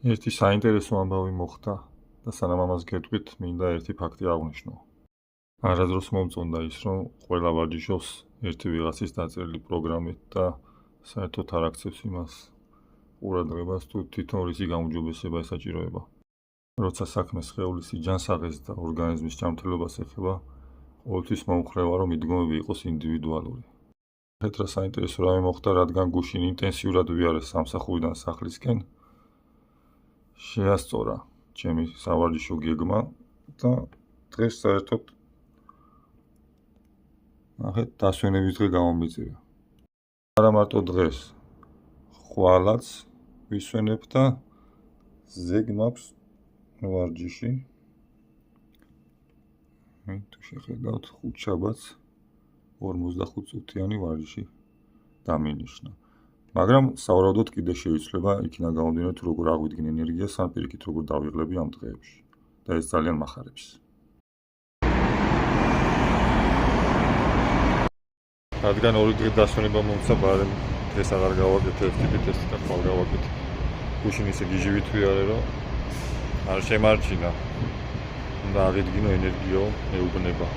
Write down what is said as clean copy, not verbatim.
ერთი საინტერესო ამბავი მოხდა და სანამ ამას გეტყვით, მინდა ერთი ფაქტი აღვნიშნო. არადროს მომწონდა ის, რომ ყველა ვარჯიშობს ერთი ვიღაცის დაწერილი პროგრამით და საერთოდ არ აქცევს იმას ყურადღებას, თუ თვითონ რისი გაუმჯობესება ესაჭიროება. როცა საქმე სხეულის იჯანსაღეს და ორგანიზმის ჯანმრთელობას ეხება, ყოველთვის მომხრევა, რომ მიდგომები იყოს ინდივიდუალური. ერთ რა საინტერესო რამე მოხდა, რადგან გუშინ ინტენსიურად ვიარეს სამსახურიდან სახლისკენ, შეასწორა ჩემი სავარჯიშო გეგმა და დღეს საერთოდ ნახეთ დასვენების დღე გამომიწია. არა მარტო დღეს, ხვალაც ვისვენებ და ზეგ მაქვს ვარჯიში. თუ შეხედავთ 5 შაბათს 45 წუთიანი ვარჯიში დამინიშნა. მაგრამ სავარაუდოდ კიდე შეიძლება იქიდან გამომდინარე თუ როგორ აღვიდგინე ენერგიას, ან პირიქით როგორ დავიღლები ამ დღეებში და ეს ძალიან მახარებს. რადგან ორი დღე დასვენება მომცა, ბარემ დღეს აღარ გავაკეთე ერთ ტიპით ეს და ხვალ გავაკეთე. გუშინ ისე გიჟივით ვიარე, რომ არ შემარჩინა. უნდა აღიდგინო ენერგიაო, ეუბნება.